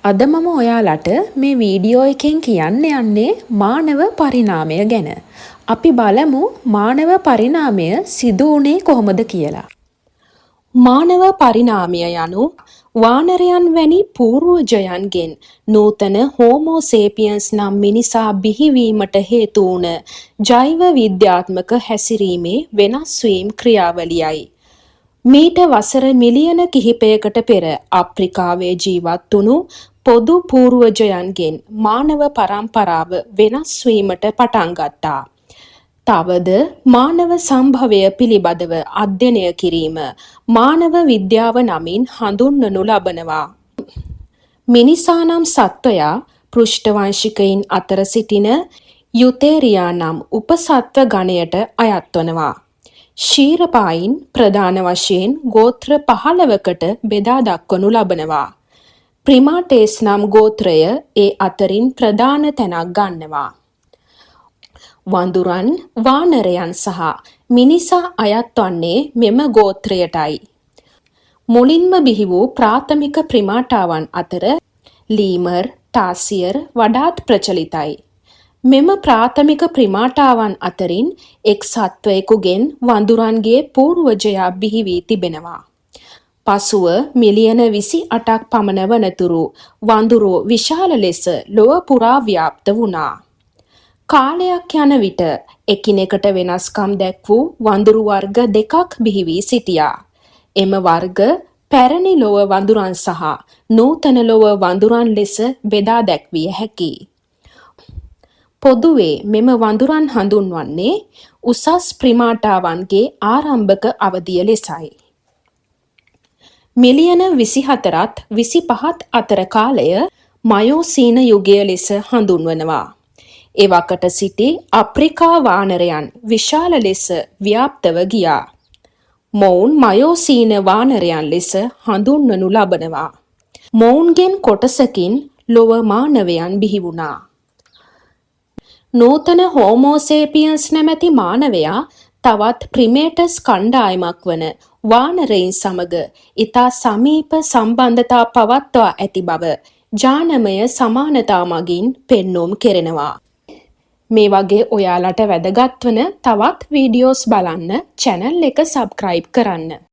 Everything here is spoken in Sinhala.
අද මම ඔයාලට මේ වීඩියෝ එකෙන් කියන්න යන්නේ මානව පරිණාමය ගැන. අපි බලමු මානව පරිණාමය සිදු වුණේ කොහොමද කියලා. මානව පරිණාමය යනු වානරයන් වැනි පූර්වජයන්ගෙන් නූතන හෝමෝ සේපියන්ස් නම් මිනිසා බිහිවීමට හේතු වුණ ජෛව විද්‍යාත්මක හැසිරීමේ වෙනස් වීම් ක්‍රියාවලියයි. මීට වසර මිලියන කිහිපයකට පෙර අප්‍රිකාවේ ජීවත් වුණු පොදු පූර්වජයන්ගෙන් මානව පරම්පරාව වෙනස් වීමට පටන් ගත්තා. තවද මානව සම්භවය පිළිබඳව අධ්‍යයනය කිරීම මානව විද්‍යාව නමින් හඳුන්වනු ලබනවා. මිනිසා නම් සත්වයා පෘෂ්ඨවංශිකයින් අතර සිටින යුතේරියා නම් උපසත්ව ගණයට අයත් වනවා. ශීරපායින් ප්‍රධාන වශයෙන් ගෝත්‍ර 15කට බෙදා දක්වනු ලබනවා. ප්‍රිමාටේස් නම් ගෝත්‍රය ඒ අතරින් ප්‍රධාන තැනක් ගන්නවා. වඳුරන්, වානරයන් සහ මිනිසා අයත් වන්නේ මෙම ගෝත්‍රයටයි. මුලින්ම බිහි වූ ප්‍රාථමික ප්‍රිමාටාවන් අතර ලීමර්, ටාසියර් වඩාත් ප්‍රචලිතයි. මෙම ප්‍රාථමික ප්‍රිමාටාවන් අතරින් එක් සත්වයෙකුගෙන් වඳුරන්ගේ පූර්වජයා බිහි වී තිබෙනවා. පසුව මිලියන 28ක් පමණ වනතුරු වඳුරෝ විශාල ලෙස ලොව පුරා ව්‍යාප්ත වුණා. කාලයක් යන විට එකිනෙකට වෙනස්කම් දැක් වූ වඳුරු වර්ග දෙකක් බිහි වී සිටියා. එම වර්ග පැරණි ලොව වඳුරන් සහ නූතන ලොව වඳුරන් ලෙස බෙදා දැක්විය හැකියි. පොදුවේ මෙම වඳුරන් හඳුන්වන්නේ උසස් ප්‍රිමාටාවන්ගේ ආරම්භක අවධිය ලෙසයි. මිලියන 24ත් 25ත් අතර කාලය මයෝසීන යුගය ලෙස හඳුන්වනවා. එවකට සිටි අප්‍රිකා වානරයන් විශාල ලෙස ව්‍යාප්තව ගියා. මොවුන් මයෝසීන වානරයන් ලෙස හඳුන්වනු ලබනවා. මොවුන්ගෙන් කොටසකින් ලොව මානවයන් බිහි වුණා. නූතන හෝමෝසේපියන්ස් නැමැති මානවයා තවත් ප්‍රිමේටස් කණ්ඩායමක් වන වානරයින් සමග ඉතා සමීප සම්බන්ධතා පවත්වා ඇති බව ජානමය සමානතා මගින් පෙන්නුම් කෙරෙනවා. මේ වගේ ඔයාලට වැදගත් වන තවත් වීඩියෝස් බලන්න channel එක subscribe කරන්න.